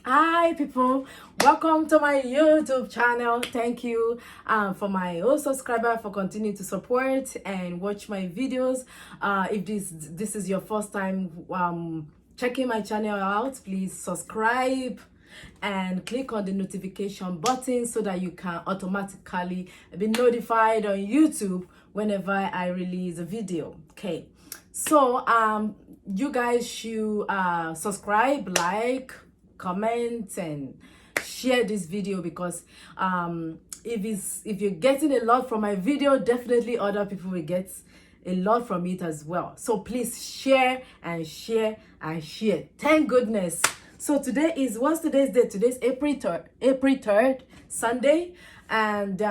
Hi people, welcome to my YouTube channel. Thank you for my old subscriber for continuing to support and watch my videos. If this is your first time checking my channel out, please subscribe and click on the notification button so that you can automatically be notified on YouTube whenever I release a video. Okay, so you guys should subscribe, like, comment and share this video, because if you're getting a lot from my video, definitely other people will get a lot from it as well. So please share and share and share. Thank goodness. So today is, what's today's date? Today's April 3rd, Sunday, and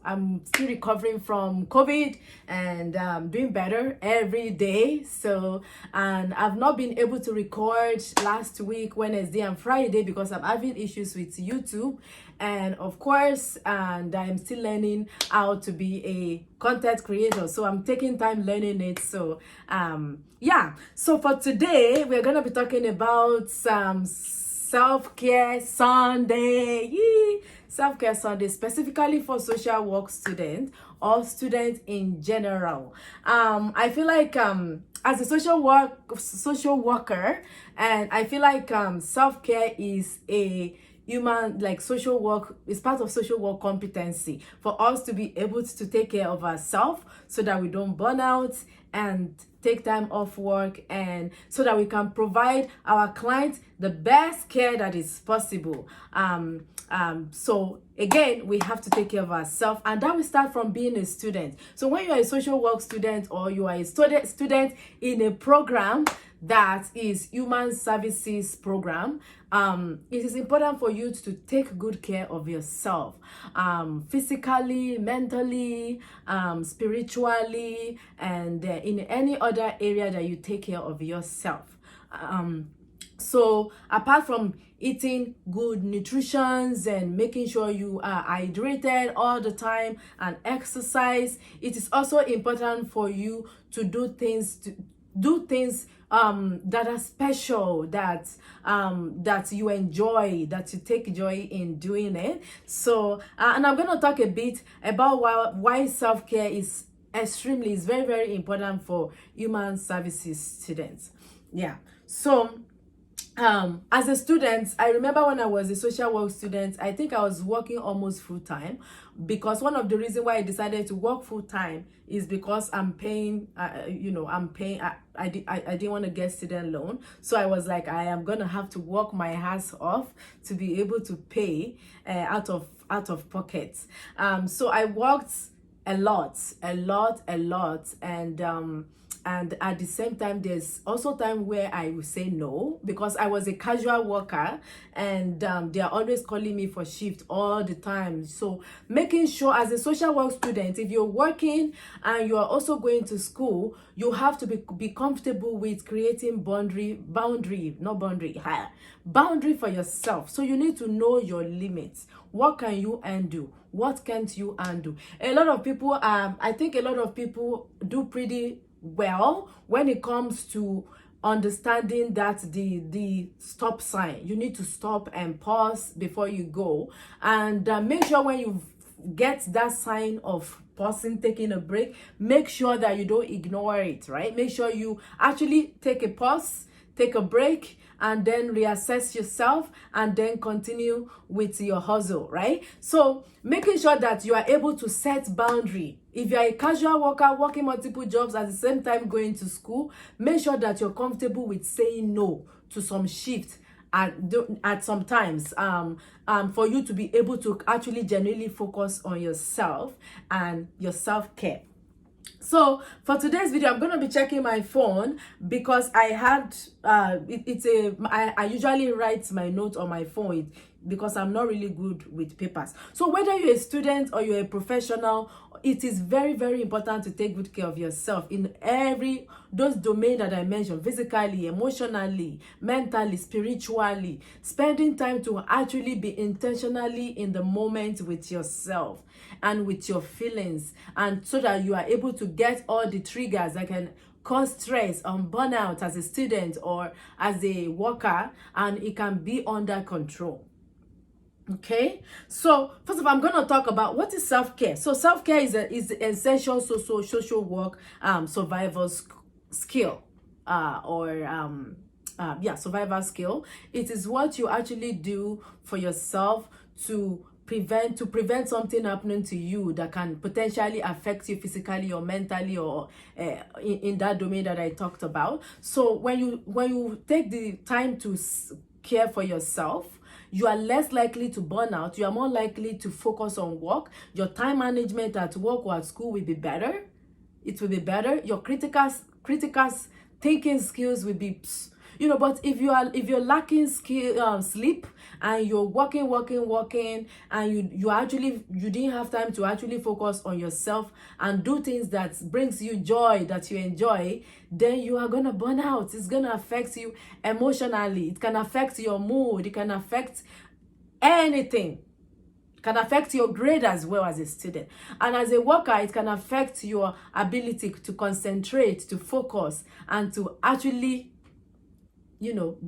I'm still recovering from COVID and doing better every day. So, and I've not been able to record last week, Wednesday and Friday, because I'm having issues with YouTube, and of course, and I'm still learning how to be a content creator. So I'm taking time learning it. So yeah. So for today, we're gonna be talking about self-care Sunday. Yee! Self-care Sunday, specifically for social work students or students in general. I feel like as a social worker, and I feel like self-care is a human, like, social work is part of social work competency for us to be able to take care of ourselves so that we don't burn out and take time off work, and so that we can provide our clients the best care that is possible. So again, we have to take care of ourselves, and that will start from being a student. So when you're a social work student, or you are a student in a program that is human services program, it is important for you to take good care of yourself, physically, mentally, spiritually, and in any other area that you take care of yourself. So apart from eating good nutritions and making sure you are hydrated all the time and exercise, it is also important for you to do things that are special, that you enjoy, that you take joy in doing it. So and I'm going to talk a bit about why self-care is very, very important for human services students. Yeah. So as a student, I remember when I was a social work student, I think I was working almost full time, because one of the reasons why I decided to work full time is because I'm paying, I didn't want to get student loan. So I was like, I am going to have to work my ass off to be able to pay out of pocket. So I worked a lot, and at the same time, there's also time where I will say no, because I was a casual worker, and they are always calling me for shift all the time. So making sure, as a social work student, if you're working and you are also going to school, you have to be comfortable with creating boundary for yourself. So you need to know your limits. What can you undo? What can't you undo? A lot of people, I think a lot of people do pretty well when it comes to understanding that the stop sign, you need to stop and pause before you go, and make sure when you get that sign of pausing, taking a break, make sure that you don't ignore it, right? Make sure you actually take a pause, take a break, and then reassess yourself, and then continue with your hustle, right? So making sure that you are able to set boundary. If you are a casual worker working multiple jobs at the same time going to school, make sure that you're comfortable with saying no to some shifts at some times, for you to be able to actually genuinely focus on yourself and your self-care. So for today's video, I'm going to be checking my phone, because I had I usually write my notes on my phone, because I'm not really good with papers. So whether you're a student or you're a professional, it is very, very important to take good care of yourself in those domains that I mentioned: physically, emotionally, mentally, spiritually. Spending time to actually be intentionally in the moment with yourself and with your feelings, and so that you are able to get all the triggers that can cause stress and burnout as a student or as a worker, and it can be under control. Okay, so first of all, I'm going to talk about what is self-care. So self-care is essential social work survival skill, survival skill. It is what you actually do for yourself to prevent something happening to you that can potentially affect you physically or mentally, or in that domain that I talked about. So when you take the time to care for yourself, you are less likely to burn out. You are more likely to focus on work. Your time management at work or at school will be better. It will be better. Your critical thinking skills will be, but if you're lacking sleep, and you're working, and you didn't have time to actually focus on yourself and do things that brings you joy, that you enjoy, then you are gonna burn out. It's gonna affect you emotionally. It can affect your mood. It can affect anything. It can affect your grade as well as a student. And as a worker, it can affect your ability to concentrate, to focus, and to actually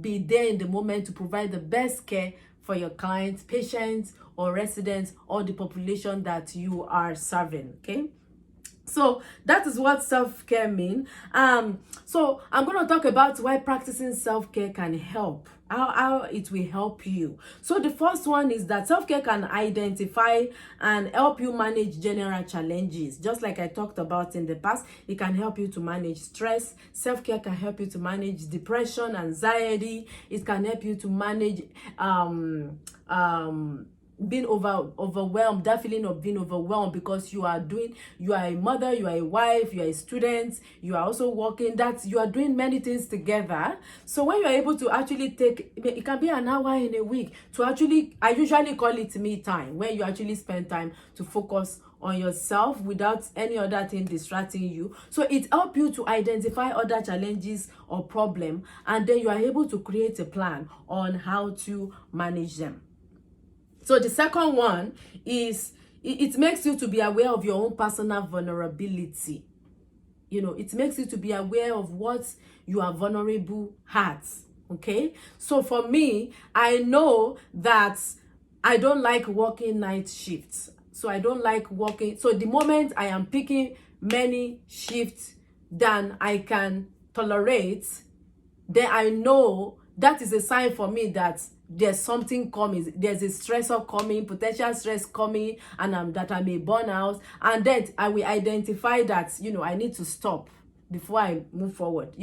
be there in the moment to provide the best care for your clients, patients, or residents, or the population that you are serving. Okay, so that is what self-care means. So I'm going to talk about why practicing self-care can help, how it will help you. So the first one is that self-care can identify and help you manage general challenges. Just like I talked about in the past, it can help you to manage stress. Self-care can help you to manage depression, anxiety. It can help you to manage being overwhelmed, that feeling of being overwhelmed because you are a mother, you are a wife, you are a student, you are also working, that you are doing many things together. So when you are able to actually take, it can be an hour in a week to actually, I usually call it me time, where you actually spend time to focus on yourself without any other thing distracting you. So it helps you to identify other challenges or problem, and then you are able to create a plan on how to manage them. So the second one is it makes you to be aware of your own personal vulnerability. It makes you to be aware of what you are vulnerable at. Okay, so for me, I know that I don't like working night shifts. So I don't like working. So the moment I am picking many shifts than I can tolerate, then I know that is a sign for me that there's something coming, there's a stressor coming, potential stress coming, and that I may burn out, and then I will identify that I need to stop before I move forward.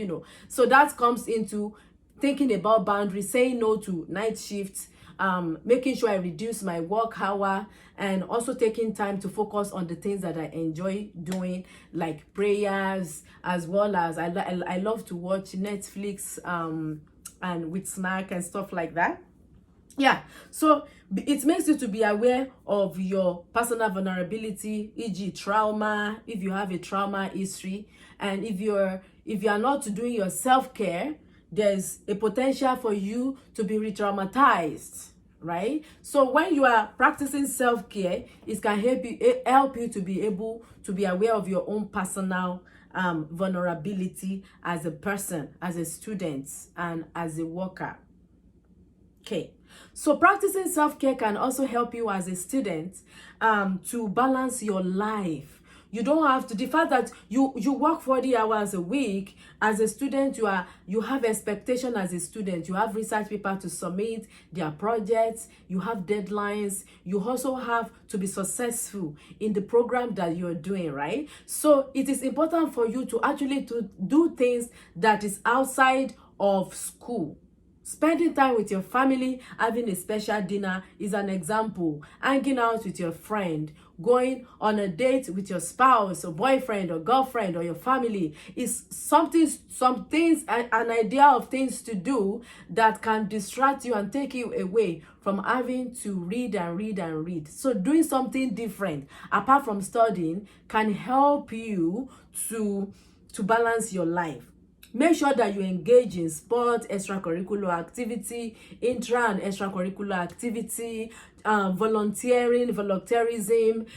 So that comes into thinking about boundaries, saying no to night shifts, making sure I reduce my work hour, and also taking time to focus on the things that I enjoy doing, like prayers, as well as I love to watch Netflix and with snack and stuff like that. Yeah, so it makes you to be aware of your personal vulnerability, e.g. trauma, if you have a trauma history, and if you are not doing your self-care, there's a potential for you to be re-traumatized, right? So when you are practicing self-care, it can help you to be able to be aware of your own personal vulnerability as a person, as a student, and as a worker. Okay, so practicing self-care can also help you as a student to balance your life. You don't have to, the fact that you work 40 hours a week as a student, you have expectation as a student. You have research paper to submit, their projects, you have deadlines, you also have to be successful in the program that you're doing, right? So it is important for you to actually to do things that is outside of school. Spending time with your family, having a special dinner is an example. Hanging out with your friend, going on a date with your spouse or boyfriend or girlfriend or your family is some things, an idea of things to do that can distract you and take you away from having to read and read and read. So doing something different apart from studying can help you to balance your life. Make sure that you engage in sport, extracurricular activity, intra and extracurricular activity, volunteerism,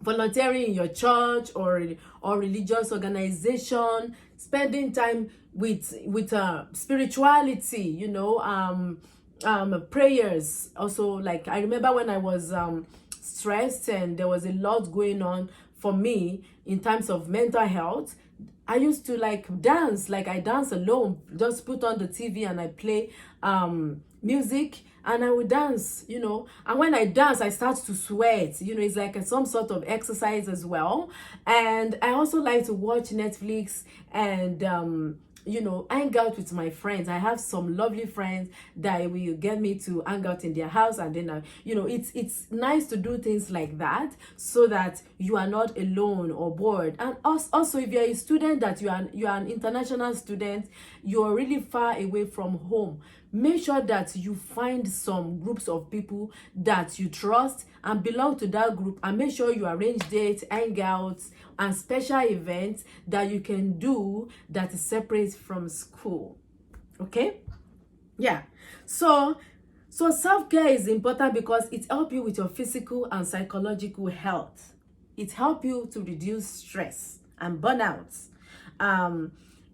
volunteering in your church or religious organization, spending time with spirituality, you know, prayers. Also, like I remember when I was stressed and there was a lot going on for me in terms of mental health, I used to like dance. Like I dance alone, just put on the TV and I play music and I would dance, you know. And when I dance, I start to sweat, you know. It's like some sort of exercise as well. And I also like to watch Netflix and you know, hang out with my friends. I have some lovely friends that will get me to hang out in their house, and then you know, it's nice to do things like that so that you are not alone or bored. And also, if you're a student, that you are an international student, you're really far away from home, make sure that you find some groups of people that you trust and belong to that group, and make sure you arrange dates, hangouts, and special events that you can do that is separate from school. Okay? Yeah. So self-care is important because it helps you with your physical and psychological health. It helps you to reduce stress and burnout.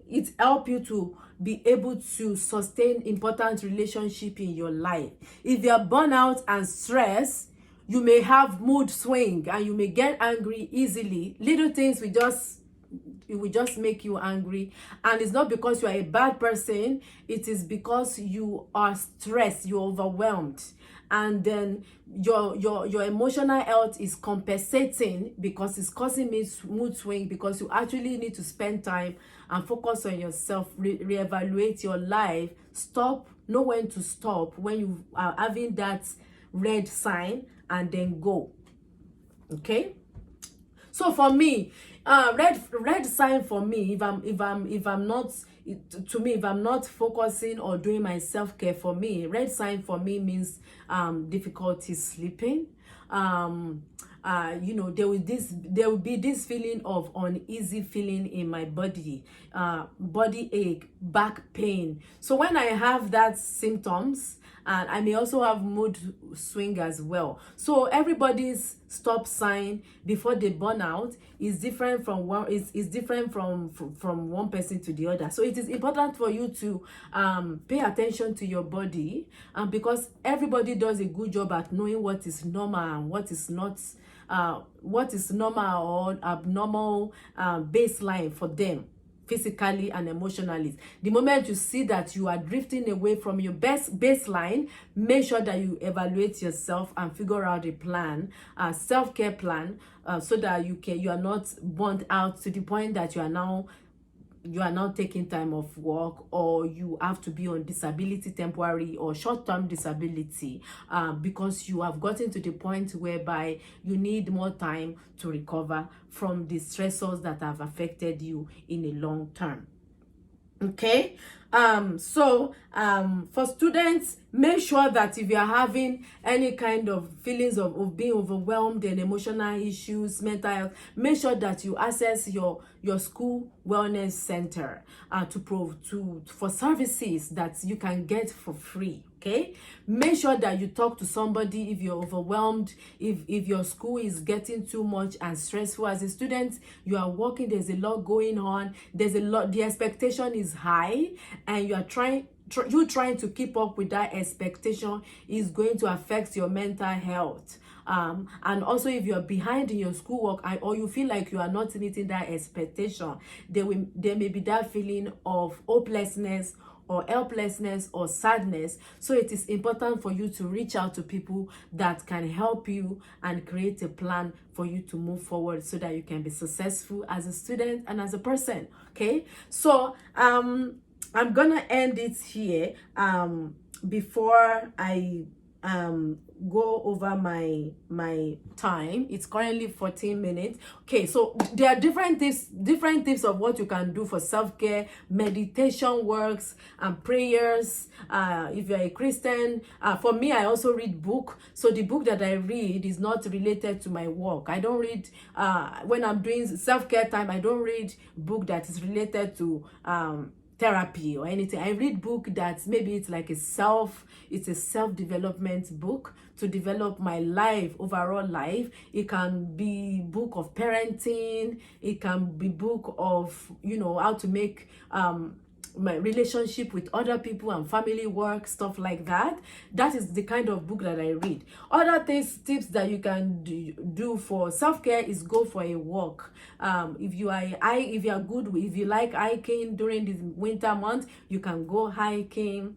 It helps you to be able to sustain important relationship in your life. If you're burnout and stress, you may have mood swing and you may get angry easily. Little things will just make you angry, and it's not because you are a bad person, it is because you are stressed, you're overwhelmed, and then your emotional health is compensating because it's causing me mood swing, because you actually need to spend time and focus on yourself, reevaluate your life, know when to stop when you are having that red sign, and then go. Okay? So for me, red sign for me, if I'm not, to me, if I'm not focusing or doing my self-care, for me, red sign for me means difficulty sleeping. You know, there will be this feeling of uneasy feeling in my body, body ache, back pain. So when I have that symptoms, and I may also have mood swing as well. So everybody's stop sign before they burn out is different from from one person to the other. So it is important for you to pay attention to your body, because everybody does a good job at knowing what is normal and what is not, what is normal or abnormal baseline for them, physically and emotionally. The moment you see that you are drifting away from your best baseline, make sure that you evaluate yourself and figure out a plan, a self-care plan, so that you are not burnt out to the point that you are now taking time off work, or you have to be on disability, temporary or short-term disability, because you have gotten to the point whereby you need more time to recover from the stressors that have affected you in a long term. Okay? For students, make sure that if you are having any kind of feelings of being overwhelmed and emotional issues, mental health, make sure that you access your school wellness center for services that you can get for free. Okay, make sure that you talk to somebody if you're overwhelmed, if your school is getting too much and stressful. As a student, you are working, there's a lot going on, the expectation is high, and you are trying to keep up with that expectation is going to affect your mental health. And also, if you're behind in your schoolwork, or you feel like you are not meeting that expectation, there may be that feeling of hopelessness or helplessness or sadness. So it is important for you to reach out to people that can help you and create a plan for you to move forward so that you can be successful as a student and as a person. Okay, so I'm gonna end it here before I go over my time. It's currently 14 minutes. Okay, so there are different tips of what you can do for self-care. Meditation works and prayers, if you're a Christian. For me, I also read book. So the book that I read is not related to my work. I don't read when I'm doing self-care time, I don't read book that is related to therapy or anything. I read book that maybe it's like it's a self-development book to develop my life, overall life. It can be book of parenting, it can be book of, you know, how to make my relationship with other people and family work, stuff like that. That is the kind of book that I read. Other tips that you can do for self-care is go for a walk. If you are good, if you like hiking during the winter month, you can go hiking.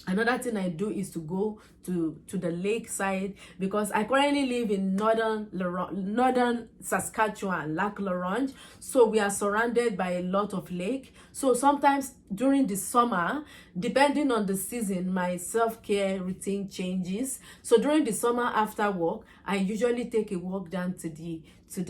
Another thing I do is to go to the lakeside, because I currently live in northern Saskatchewan, Lac La Ronge. So we are surrounded by a lot of lake. So sometimes during the summer, depending on the season, my self-care routine changes. So during the summer after work, I usually take a walk down to the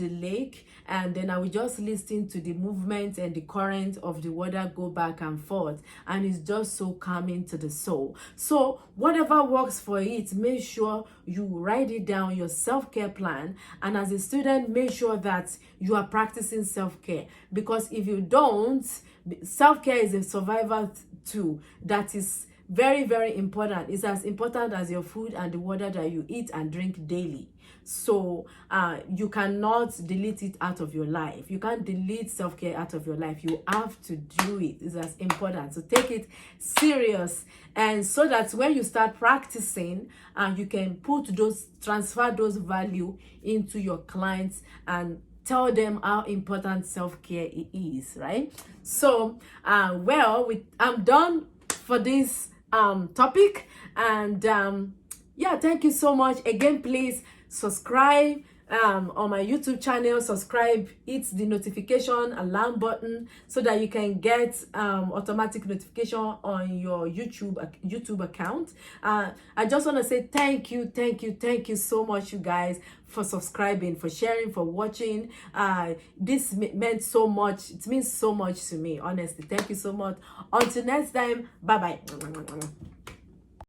lake, and then I will just listen to the movement and the current of the water go back and forth, and it's just so calming to the soul. So whatever works for it, make sure you write it down, your self-care plan, and as a student, make sure that you are practicing self-care, because if you don't, self-care is a survival tool that is very, very important. It's as important as your food and the water that you eat and drink daily. So you cannot delete it out of your life. You can't delete self-care out of your life. You have to do it. It's as important. So take it serious, and so that when you start practicing, you can transfer those value into your clients and tell them how important self-care is, right? So I'm done for this topic, and yeah, thank you so much again. Please subscribe on my YouTube channel. Subscribe, hit the notification alarm button so that you can get automatic notification on your YouTube account. I just want to say thank you so much, you guys, for subscribing, for sharing, for watching. This meant so much. It means so much to me, honestly. Thank you so much. Until next time, bye bye.